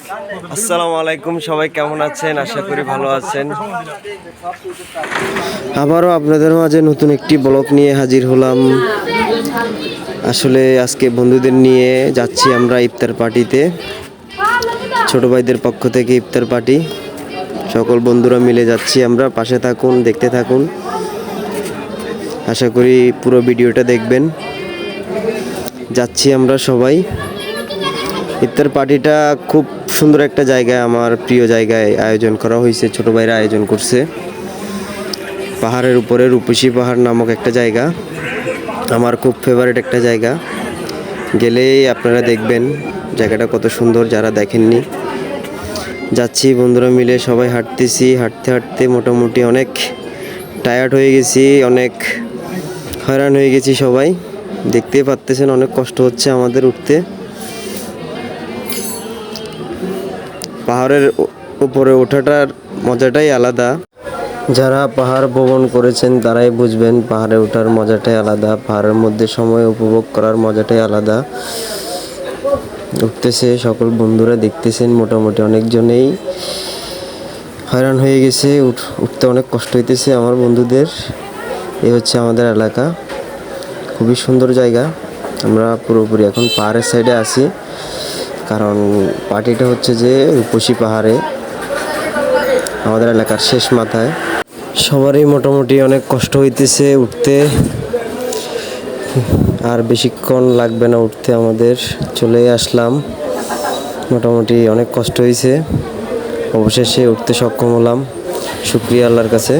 আসসালামু আলাইকুম, সবাই কেমন আছেন? আশা করি ভালো আছেন। আবারও আপনাদের মাঝে নতুন একটি ব্লগ নিয়ে হাজির হলাম। আসলে আজকে বন্ধুদের নিয়ে যাচ্ছি আমরা ইফতার পার্টিতে। ছোট ভাইদের পক্ষ থেকে ইফতার পার্টি, সকল বন্ধুরা মিলে যাচ্ছি আমরা। পাশে থাকুন, দেখতে থাকুন। আশা করি পুরো ভিডিওটা দেখবেন। যাচ্ছি আমরা সবাই। ইফতার পার্টিটা খুব সুন্দর একটা জায়গায়, আমার প্রিয় জায়গায় আয়োজন করা হয়েছে। ছোট ভাইরা আয়োজন করছে পাহাড়ের উপরে, রূপসী পাহাড় নামক একটা জায়গা। আমার খুব ফেভারিট একটা জায়গা, গেলেই আপনারা দেখবেন জায়গাটা কত সুন্দর, যারা দেখেননি। যাচ্ছি বন্ধুরা মিলে সবাই, হাঁটতেছি। হাঁটতে হাঁটতে মোটামুটি অনেক টায়ার্ড হয়ে গেছি, অনেক হয়রান হয়ে গেছি সবাই। দেখতেই পাচ্ছেন অনেক কষ্ট হচ্ছে আমাদের উঠতে। পাহাড়ের উপরে ওঠাটার মজাটাই আলাদা। যারা পাহাড় ভ্রমণ করেছেন তারাই বুঝবেন পাহাড়ে ওঠার মজাটাই আলাদা, পাহাড়ের মধ্যে সময় উপভোগ করার মজাটাই আলাদা। উঠতেছে সকল বন্ধুরা, দেখতেছেন মোটামুটি অনেকজনেই হয়রান হয়ে গেছে, উঠতে অনেক কষ্ট হইতেছে আমার বন্ধুদের। এই হচ্ছে আমাদের এলাকা, খুবই সুন্দর জায়গা। আমরা পুরোপুরি এখন পাহাড়ের সাইডে আছি, কারণ পার্টিটা হচ্ছে যে রূপসী পাহাড়ে, আমাদের এলাকার শেষ মাথায়। সবারই মোটামুটি অনেক কষ্ট হইতেছে উঠতে, আর বেশিক্ষণ লাগবে না উঠতে আমাদের। চলে আসলাম, মোটামুটি অনেক কষ্ট হয়েছে, অবশেষে উঠতে সক্ষম হলাম। শুকরিয়া আল্লাহর কাছে।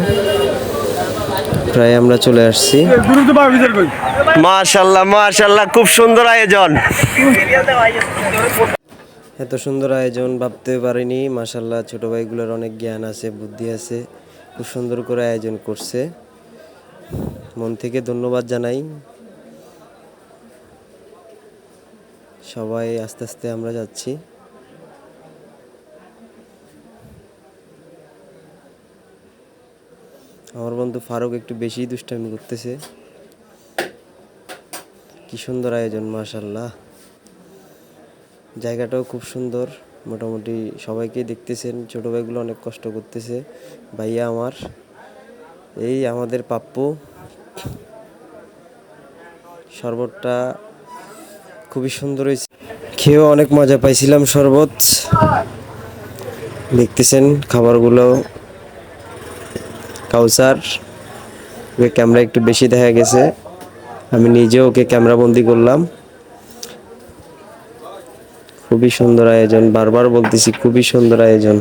প্রায় আমরা চলে আসছি। মাশাআল্লাহ মাশাআল্লাহ, খুব সুন্দর আয়োজন। এত সুন্দর আয়োজন ভাবতে পারিনি। মাশাআল্লাহ, ছোট ভাইগুলোর অনেক জ্ঞান আছে, বুদ্ধি আছে, খুব সুন্দর করে আয়োজন করছে। মন থেকে ধন্যবাদ জানাই সবাই। আস্তে আস্তে আমরা যাচ্ছি। আমার বন্ধু ফারুক একটু বেশি দুষ্টামি করতেছে। কি সুন্দর আয়োজন, মাশাআল্লাহ। জায়গাটাও খুব সুন্দর, মোটামুটি সবাইকে দেখতেছেন। ছোট ভাইগুলো অনেক কষ্ট করতেছে। ভাইয়া আমার, এই আমাদের পাপ্পু। শরবতটা খুবই সুন্দর হয়েছে, খেয়েও অনেক মজা পাইছিলাম। শরবত দেখতেছেন, খাবারগুলো কাউসার। ওকে ক্যামেরা একটু বেশি দেখা গেছে, আমি নিজে ওকে ক্যামেরা বন্দি করলাম। খুবই সুন্দর আয়োজন, বারবার বলতেছি খুবই সুন্দর আয়োজন,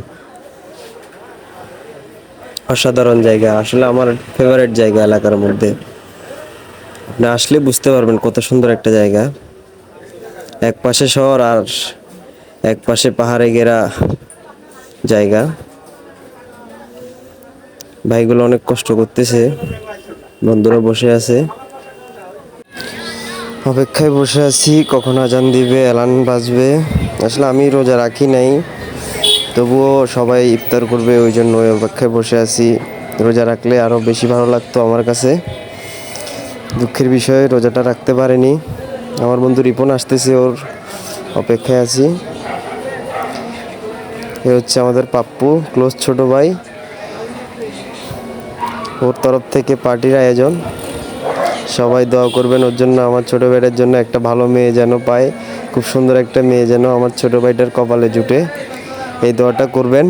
অসাধারণ জায়গা। আসলে আমার ফেভারিট জায়গা এলাকার মধ্যে। আপনি আসলে বুঝতে পারবেন কত সুন্দর একটা জায়গা। এক পাশে শহর আর এক পাশে পাহাড়ে ঘেরা জায়গা। ভাইগুলো অনেক কষ্ট করতেছে, বন্ধুরা বসে আছে, অপেক্ষায় বসে আছি কখন আজান দিবে, অ্যালার্ম বাজবে। আসলে আমি রোজা রাখি নাই, তবুও সবাই ইফতার করবে ওই জন্য ওই অপেক্ষায় বসে আছি। রোজা রাখলে আরও বেশি ভালো লাগতো আমার কাছে। দুঃখের বিষয় রোজাটা রাখতে পারিনি। আমার বন্ধু রিপন আসতেছে, ওর অপেক্ষায় আছি। এ হচ্ছে আমাদের পাপ্পু, ক্লোজ ছোট ভাই। ওর তরফ থেকে পার্টির আয়োজন। সবাই দোয়া করবেন ওর জন্য, আমার ছোট ভাইটার জন্য একটা ভালো মেয়ে যেন পায়, খুব সুন্দর একটা মেয়ে যেন আমার ছোট ভাইটার কপালে জুটে, এই দোয়াটা করবেন।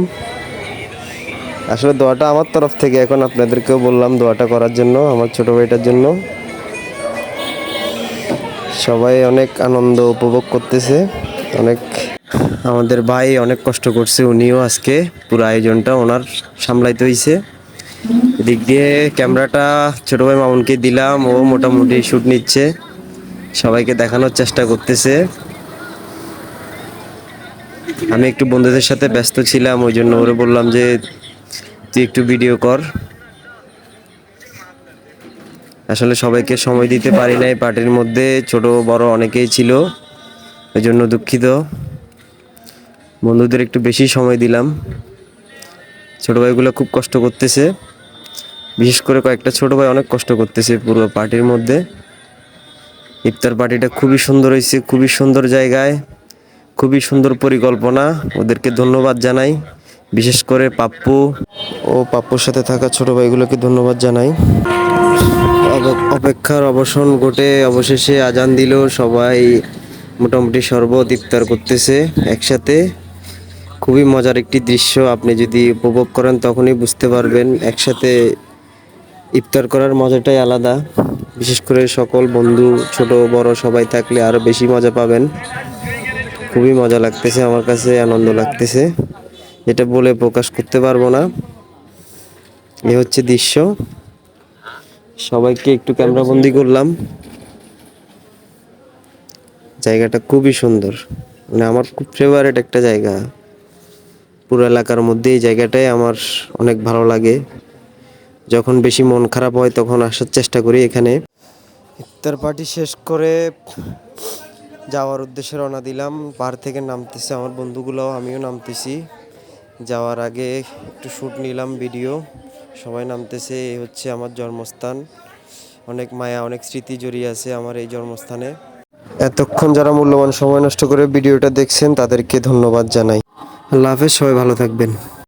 আসলে দোয়াটা আমার তরফ থেকে, এখন আপনাদেরকেও বললাম দোয়াটা করার জন্য আমার ছোট ভাইটার জন্য। সবাই অনেক আনন্দ উপভোগ করতেছে, অনেক। আমাদের ভাই অনেক কষ্ট করছে, উনিও আজকে পুরো আয়োজনটা ওনার সামলাইতে হয়েছে। এদিক দিয়ে ক্যামেরাটা ছোট ভাই মামুনকে দিলাম, ও মোটামুটি শুট নিচ্ছে, সবাইকে দেখানোর চেষ্টা করতেছে। আমি একটু বন্ধুদের সাথে ব্যস্ত ছিলাম, ওই জন্য ওরে বললাম যে তুই একটু ভিডিও কর। আসলে সবাইকে সময় দিতে পারি নাই, পার্টির মধ্যে ছোট বড় অনেকেই ছিল, ওই জন্য দুঃখিত। বন্ধুদের একটু বেশি সময় দিলাম। ছোট ভাইগুলো খুব কষ্ট করতেছে, বিশেষ করে কয়েকটা ছোট ভাই অনেক কষ্ট করতেছে পুরো পার্টির মধ্যে। ইফতার পার্টিটা খুবই সুন্দর হয়েছে, খুবই সুন্দর জায়গায়, খুবই সুন্দর পরিকল্পনা, ওদেরকে ধন্যবাদ জানাই। বিশেষ করে পাপ্পু ও পাপ্পুর সাথে থাকা ছোট ভাইগুলোকে ধন্যবাদ জানাই। অপেক্ষার অবসান ঘটে অবশেষে আজান দিল, সবাই মোটামুটি শরবত ইফতার করতেছে একসাথে। খুবই মজার একটি দৃশ্য, আপনি যদি উপভোগ করেন তখনই বুঝতে পারবেন একসাথে ইফতার করার মজাটাই আলাদা। বিশেষ করে সকল বন্ধু ছোট বড় সবাই থাকলে আরো বেশি মজা পাবেন। খুবই মজা লাগতেছে, আমার কাছে আনন্দ লাগতেছে, এটা বলে প্রকাশ করতে পারবো না। এ হচ্ছে দৃশ্য, সবাইকে একটু ক্যামেরা বন্দি করলাম। জায়গাটা খুবই সুন্দর, মানে আমার খুব ফেভারিট একটা জায়গা। পুরো এলাকার মধ্যে এই জায়গাটাই আমার অনেক ভালো লাগে। যখন বেশি মন খারাপ হয় তখন আসার চেষ্টা করি এখানে। ইফতার পার্টি শেষ করে যাওয়ার উদ্দেশ্যে রওনা দিলাম। পাহাড় থেকে নামতেছে আমার বন্ধুগুলোও, আমিও নামতেছি। যাওয়ার আগে একটু শ্যুট নিলাম, ভিডিও। সবাই নামতেছে। এই হচ্ছে আমার জন্মস্থান, অনেক মায়া অনেক স্মৃতি জড়িয়ে আছে আমার এই জন্মস্থানে। এতক্ষণ যারা মূল্যবান সময় নষ্ট করে ভিডিওটা দেখছেন তাদেরকে ধন্যবাদ জানাই। আল্লাহ হাফেজ, সবাই ভালো থাকবেন।